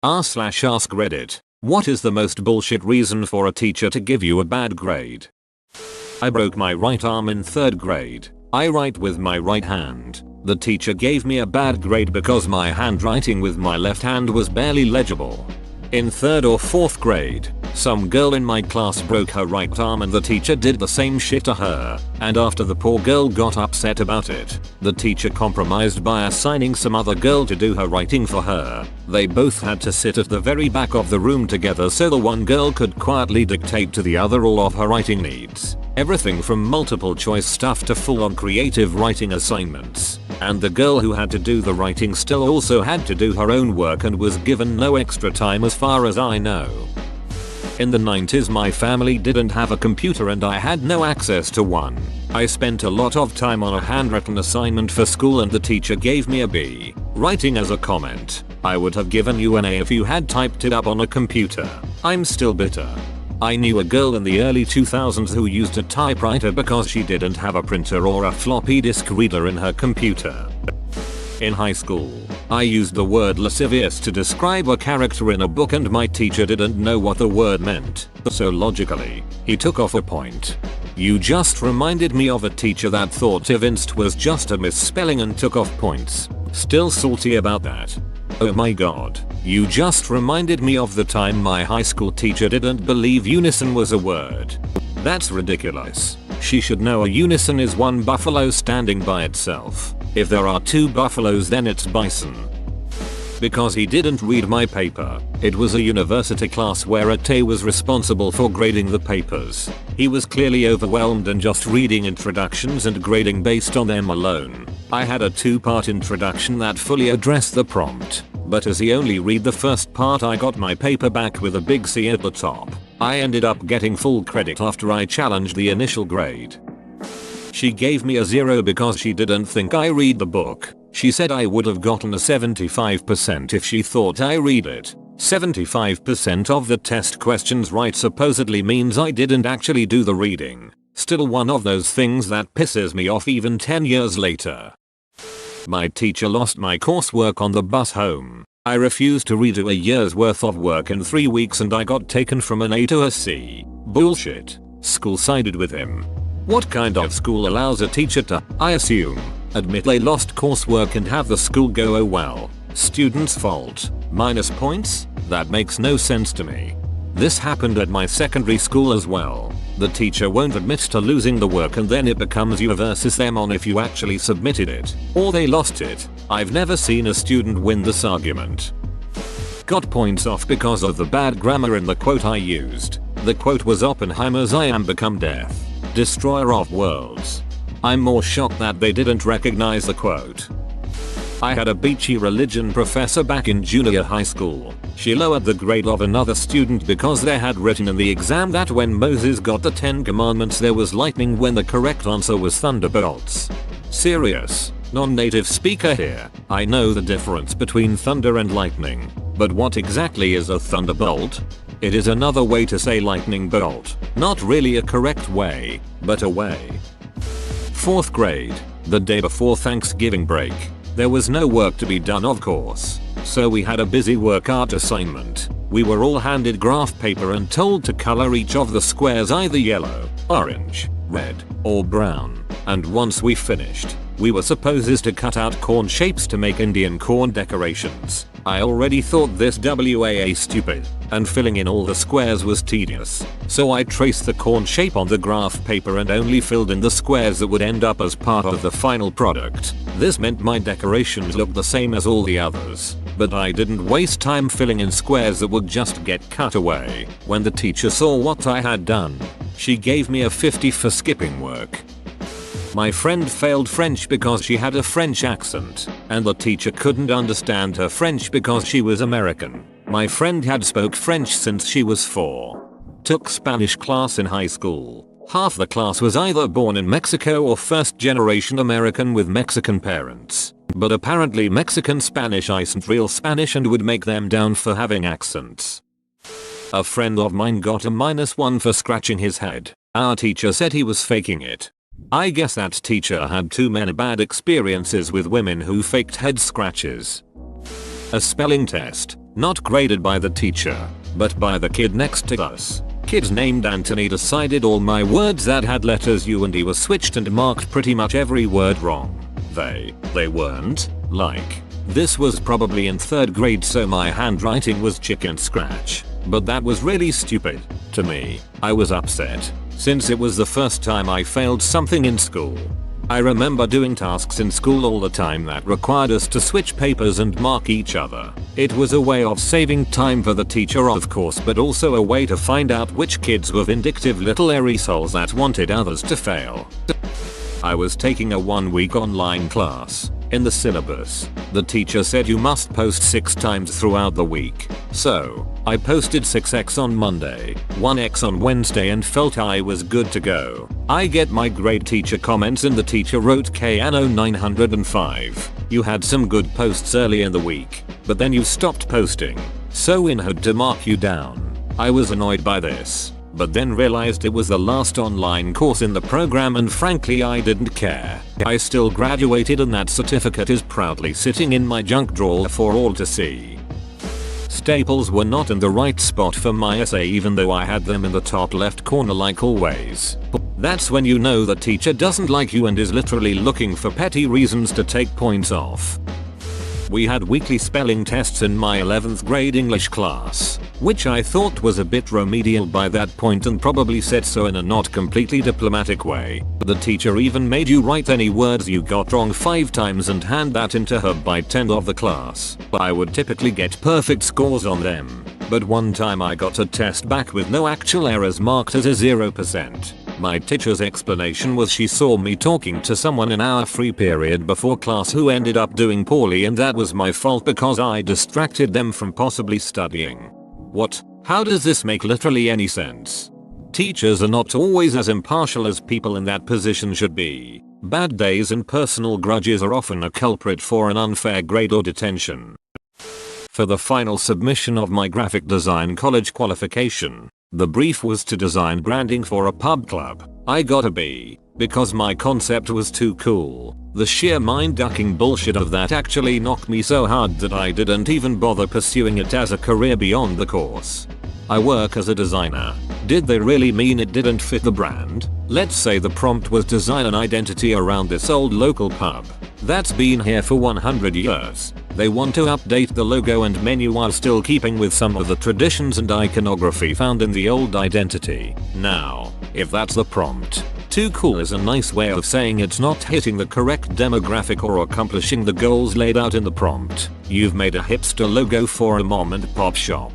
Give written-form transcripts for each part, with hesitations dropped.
r/ask Reddit. What is the most bullshit reason for a teacher to give you a bad grade? I broke my right arm in 3rd grade. I write with my right hand. The teacher gave me a bad grade because my handwriting with my left hand was barely legible. In 3rd or 4th grade, some girl in my class broke her right arm and the teacher did the same shit to her, and after the poor girl got upset about it, the teacher compromised by assigning some other girl to do her writing for her. They both had to sit at the very back of the room together so the one girl could quietly dictate to the other all of her writing needs. Everything from multiple choice stuff to full on creative writing assignments. And the girl who had to do the writing still also had to do her own work and was given no extra time as far as I know. In the 90s my family didn't have a computer and I had no access to one. I spent a lot of time on a handwritten assignment for school and the teacher gave me a B. Writing as a comment. I would have given you an A if you had typed it up on a computer. I'm still bitter. I knew a girl in the early 2000s who used a typewriter because she didn't have a printer or a floppy disk reader in her computer. In high school, I used the word lascivious to describe a character in a book and my teacher didn't know what the word meant, so logically, he took off a point. You just reminded me of a teacher that thought evinced was just a misspelling and took off points. Still salty about that. Oh my god, you just reminded me of the time my high school teacher didn't believe unison was a word. That's ridiculous. She should know a unison is one buffalo standing by itself. If there are 2 buffaloes then it's bison. Because he didn't read my paper. It was a university class where a Tay was responsible for grading the papers. He was clearly overwhelmed and just reading introductions and grading based on them alone. I had a 2-part introduction that fully addressed the prompt. But as he only read the first part I got my paper back with a big C at the top. I ended up getting full credit after I challenged the initial grade. She gave me a 0 because she didn't think I read the book. She said I would have gotten a 75% if she thought I read it. 75% of the test questions right supposedly means I didn't actually do the reading. Still one of those things that pisses me off even 10 years later. My teacher lost my coursework on the bus home. I refused to redo a year's worth of work in 3 weeks and I got taken from an A to a C. Bullshit. School sided with him. What kind of school allows a teacher to, I assume, admit they lost coursework and have the school go oh well, student's fault, minus points? That makes no sense to me. This happened at my secondary school as well. The teacher won't admit to losing the work and then it becomes you versus them on if you actually submitted it, or they lost it. I've never seen a student win this argument. Got points off because of the bad grammar in the quote I used. The quote was Oppenheimer's "I am become death, destroyer of worlds." I'm more shocked that they didn't recognize the quote. I had a beachy religion professor back in junior high school. She lowered the grade of another student because they had written in the exam that when Moses got the 10 commandments there was lightning when the correct answer was thunderbolts. Serious, non-native speaker here. I know the difference between thunder and lightning, but what exactly is a thunderbolt? It is another way to say lightning bolt. Not really a correct way, but a way. 4th grade, the day before Thanksgiving break. There was no work to be done of course, so we had a busy work art assignment. We were all handed graph paper and told to color each of the squares either yellow, orange, red, or brown, and once we finished, we were supposed to cut out corn shapes to make Indian corn decorations. I already thought this WAA stupid, and filling in all the squares was tedious, so I traced the corn shape on the graph paper and only filled in the squares that would end up as part of the final product. This meant my decorations looked the same as all the others, but I didn't waste time filling in squares that would just get cut away. When the teacher saw what I had done, she gave me a 50 for skipping work. My friend failed French because she had a French accent, and the teacher couldn't understand her French because she was American. My friend had spoke French since she was 4. Took Spanish class in high school. Half the class was either born in Mexico or first generation American with Mexican parents. But apparently Mexican Spanish isn't real Spanish and would make them down for having accents. A friend of mine got a -1 for scratching his head. Our teacher said he was faking it. I guess that teacher had too many bad experiences with women who faked head scratches. A spelling test. Not graded by the teacher, but by the kid next to us. Kid named Anthony decided all my words that had letters U and E were switched and marked pretty much every word wrong. They weren't. Like, this was probably in 3rd grade, so my handwriting was chicken scratch. But that was really stupid. To me, I was upset, since it was the first time I failed something in school. I remember doing tasks in school all the time that required us to switch papers and mark each other. It was a way of saving time for the teacher, of course, but also a way to find out which kids were vindictive little assholes that wanted others to fail. I was taking a 1-week online class. In the syllabus, the teacher said you must post 6 times throughout the week. So, I posted 6x on Monday, 1x on Wednesday, and felt I was good to go. I get my grade teacher comments and the teacher wrote KNO 905. You had some good posts early in the week, but then you stopped posting. So in had to mark you down. I was annoyed by this, but then realized it was the last online course in the program and frankly I didn't care. I still graduated and that certificate is proudly sitting in my junk drawer for all to see. Staples were not in the right spot for my essay even though I had them in the top left corner like always. That's when you know the teacher doesn't like you and is literally looking for petty reasons to take points off. We had weekly spelling tests in my 11th grade English class, which I thought was a bit remedial by that point and probably said so in a not completely diplomatic way. The teacher even made you write any words you got wrong 5 times and hand that into her by 10 of the class. I would typically get perfect scores on them, but one time I got a test back with no actual errors marked as a 0%. My teacher's explanation was she saw me talking to someone in our free period before class who ended up doing poorly and that was my fault because I distracted them from possibly studying. What? How does this make literally any sense? Teachers are not always as impartial as people in that position should be. Bad days and personal grudges are often a culprit for an unfair grade or detention. For the final submission of my graphic design college qualification, the brief was to design branding for a pub club. I got a B, because my concept was too cool. The sheer mind-ducking bullshit of that actually knocked me so hard that I didn't even bother pursuing it as a career beyond the course. I work as a designer. Did they really mean it didn't fit the brand? Let's say the prompt was design an identity around this old local pub that's been here for 100 years. They want to update the logo and menu while still keeping with some of the traditions and iconography found in the old identity. Now, if that's the prompt, too cool is a nice way of saying it's not hitting the correct demographic or accomplishing the goals laid out in the prompt. You've made a hipster logo for a mom and pop shop.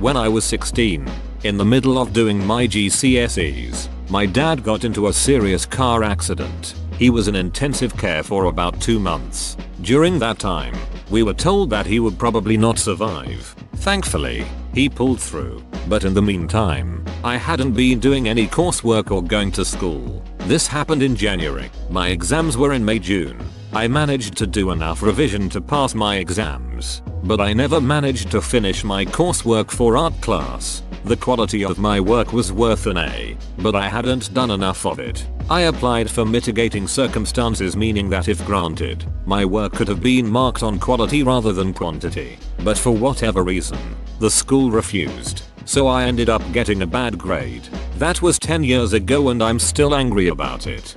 When I was 16, in the middle of doing my GCSEs, my dad got into a serious car accident. He was in intensive care for about 2 months. During that time, we were told that he would probably not survive. Thankfully, he pulled through. But in the meantime, I hadn't been doing any coursework or going to school. This happened in January. My exams were in May-June. I managed to do enough revision to pass my exams, but I never managed to finish my coursework for art class. The quality of my work was worth an A, but I hadn't done enough of it. I applied for mitigating circumstances, meaning that if granted, my work could have been marked on quality rather than quantity. But for whatever reason, the school refused, so I ended up getting a bad grade. That was 10 years ago and I'm still angry about it.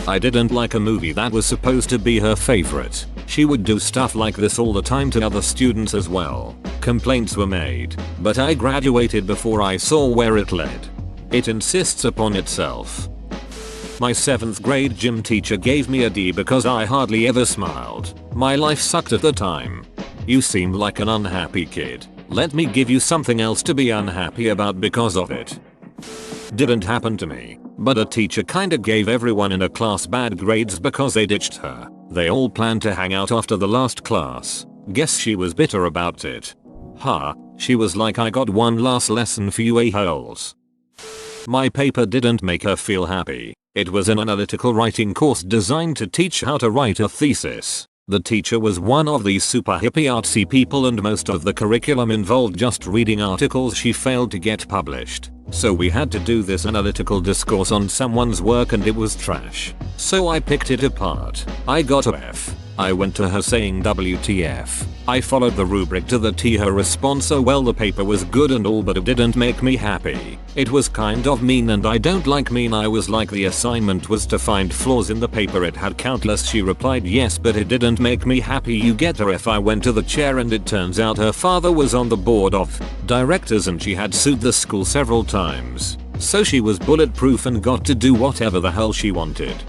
I didn't like a movie that was supposed to be her favorite. She would do stuff like this all the time to other students as well. Complaints were made, but I graduated before I saw where it led. It insists upon itself. My 7th grade gym teacher gave me a D because I hardly ever smiled. My life sucked at the time. You seemed like an unhappy kid. Let me give you something else to be unhappy about because of it. Didn't happen to me, but a teacher kinda gave everyone in a class bad grades because they ditched her. They all planned to hang out after the last class. Guess she was bitter about it. She was like, I got one last lesson for you a-holes. My paper didn't make her feel happy. It was an analytical writing course designed to teach how to write a thesis. The teacher was one of these super hippie artsy people and most of the curriculum involved just reading articles she failed to get published. So we had to do this analytical discourse on someone's work and it was trash. So I picked it apart. I got a F. I went to her saying WTF. I followed the rubric to the T. Her response, oh well, the paper was good and all but it didn't make me happy. It was kind of mean and I don't like mean. I was like, the assignment was to find flaws in the paper, it had countless. She replied yes but it didn't make me happy. You get her. If I went to the chair and it turns out her father was on the board of directors and she had sued the school several times. So she was bulletproof and got to do whatever the hell she wanted.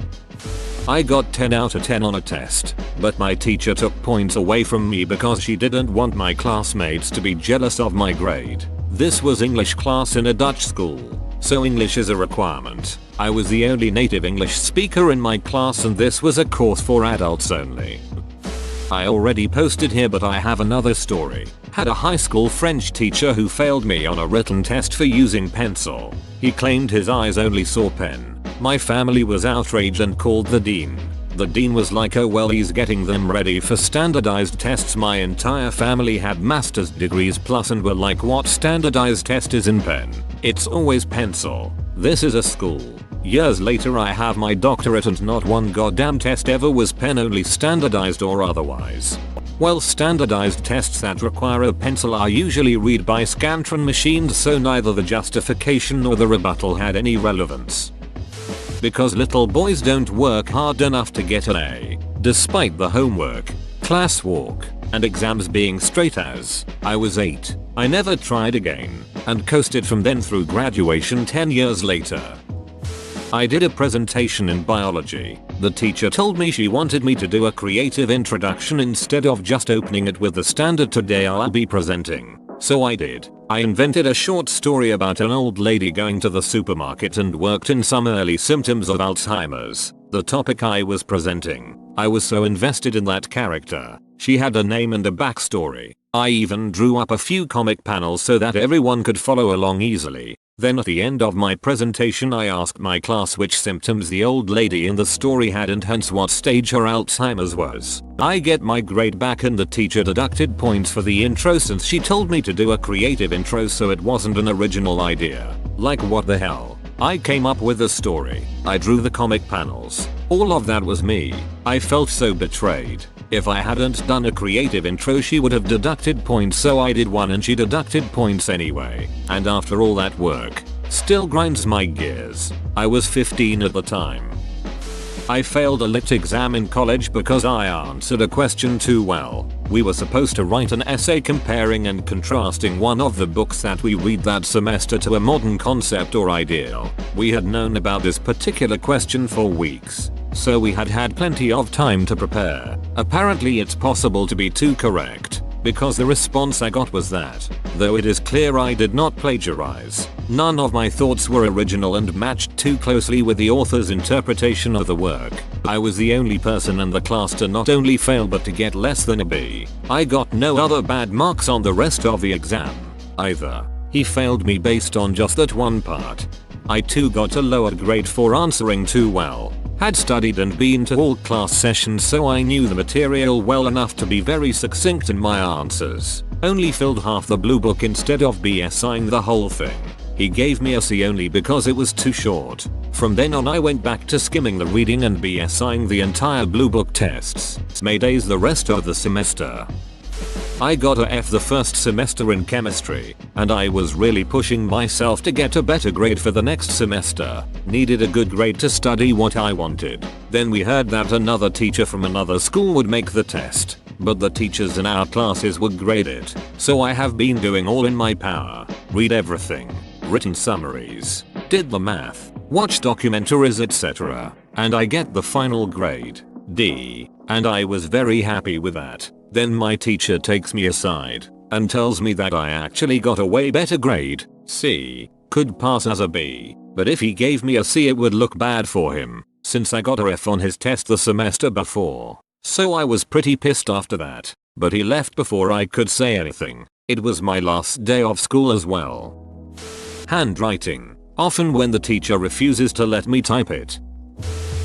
I got 10 out of 10 on a test, but my teacher took points away from me because she didn't want my classmates to be jealous of my grade. This was English class in a Dutch school, so English is a requirement. I was the only native English speaker in my class and this was a course for adults only. I already posted here but I have another story. Had a high school French teacher who failed me on a written test for using pencil. He claimed his eyes only saw pen. My family was outraged and called the dean. The dean was like, oh well, he's getting them ready for standardized tests. My entire family had master's degrees plus and were like, what standardized test is in pen? It's always pencil. This is a school. Years later I have my doctorate and not one goddamn test ever was pen, only standardized or otherwise. Well, standardized tests that require a pencil are usually read by Scantron machines, so neither the justification nor the rebuttal had any relevance. Because little boys don't work hard enough to get an A, despite the homework, classwork, and exams being straight A's. I was 8. I never tried again, and coasted from then through graduation 10 years later. I did a presentation in biology. The teacher told me she wanted me to do a creative introduction instead of just opening it with the standard today I'll be presenting. So I did. I invented a short story about an old lady going to the supermarket and worked in some early symptoms of Alzheimer's, the topic I was presenting. I was so invested in that character. She had a name and a backstory. I even drew up a few comic panels so that everyone could follow along easily. Then at the end of my presentation I asked my class which symptoms the old lady in the story had and hence what stage her Alzheimer's was. I get my grade back and the teacher deducted points for the intro since she told me to do a creative intro, so it wasn't an original idea. Like, what the hell? I came up with the story. I drew the comic panels. All of that was me. I felt so betrayed. If I hadn't done a creative intro she would have deducted points, so I did one and she deducted points anyway. And after all that work, still grinds my gears. I was 15 at the time. I failed a lit exam in college because I answered a question too well. We were supposed to write an essay comparing and contrasting one of the books that we read that semester to a modern concept or ideal. We had known about this particular question for weeks, so we had plenty of time to prepare. Apparently it's possible to be too correct, because the response I got was that, though it is clear I did not plagiarize, none of my thoughts were original and matched too closely with the author's interpretation of the work. I was the only person in the class to not only fail but to get less than a B. I got no other bad marks on the rest of the exam either. He failed me based on just that one part. I too got a lower grade for answering too well. Had studied and been to all class sessions, so I knew the material well enough to be very succinct in my answers. Only filled half the blue book instead of BSing the whole thing. He gave me a C only because it was too short. From then on I went back to skimming the reading and BSing the entire blue book tests. Made A's the rest of the semester. I got a F the first semester in chemistry, and I was really pushing myself to get a better grade for the next semester. Needed a good grade to study what I wanted. Then we heard that another teacher from another school would make the test, but the teachers in our classes would grade it. So I have been doing all in my power. Read everything, written summaries, did the math, watched documentaries, etc. And I get the final grade, D, and I was very happy with that. Then my teacher takes me aside and tells me that I actually got a way better grade, C, could pass as a B, but if he gave me a C it would look bad for him, since I got a F on his test the semester before. So I was pretty pissed after that, but he left before I could say anything. It was my last day of school as well. Handwriting. Often when the teacher refuses to let me type it.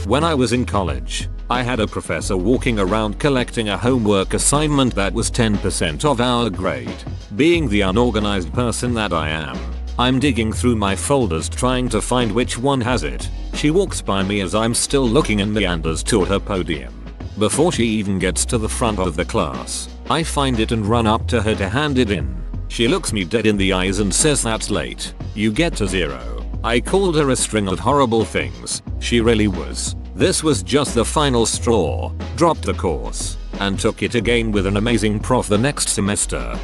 When I was in college, I had a professor walking around collecting a homework assignment that was 10% of our grade. Being the unorganized person that I am, I'm digging through my folders trying to find which one has it. She walks by me as I'm still looking and meanders to her podium. Before she even gets to the front of the class, I find it and run up to her to hand it in. She looks me dead in the eyes and says, "That's late. You get to 0. I called her a string of horrible things. She really was. This was just the final straw. Dropped the course and took it again with an amazing prof the next semester.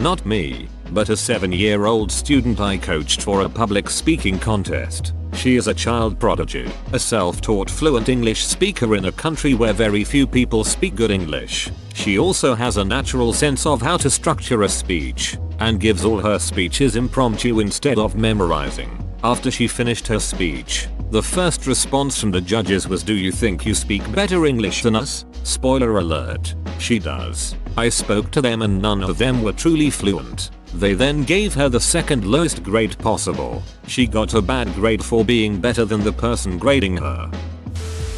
Not me, but a 7-year-old student I coached for a public speaking contest. She is a child prodigy, a self-taught fluent English speaker in a country where very few people speak good English. She also has a natural sense of how to structure a speech and gives all her speeches impromptu instead of memorizing. After she finished her speech, the first response from the judges was, "Do you think you speak better English than us?" Spoiler alert, she does. I spoke to them and none of them were truly fluent. They then gave her the second lowest grade possible. She got a bad grade for being better than the person grading her.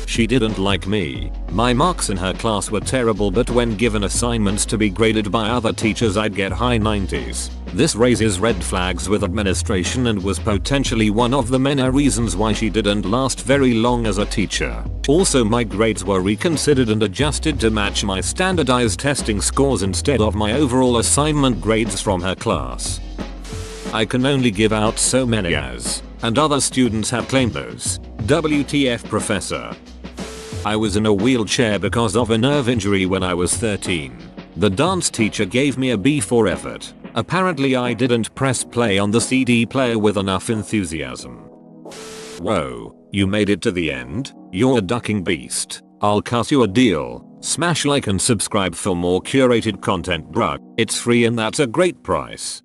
She didn't like me. My marks in her class were terrible, but when given assignments to be graded by other teachers I'd get high 90s. This raises red flags with administration and was potentially one of the many reasons why she didn't last very long as a teacher. Also, my grades were reconsidered and adjusted to match my standardized testing scores instead of my overall assignment grades from her class. I can only give out so many as, and other students have claimed those. WTF, professor. I was in a wheelchair because of a nerve injury when I was 13. The dance teacher gave me a B for effort. Apparently I didn't press play on the CD player with enough enthusiasm. Whoa, you made it to the end? You're a ducking beast. I'll cut you a deal. Smash like and subscribe for more curated content, bruh. It's free and that's a great price.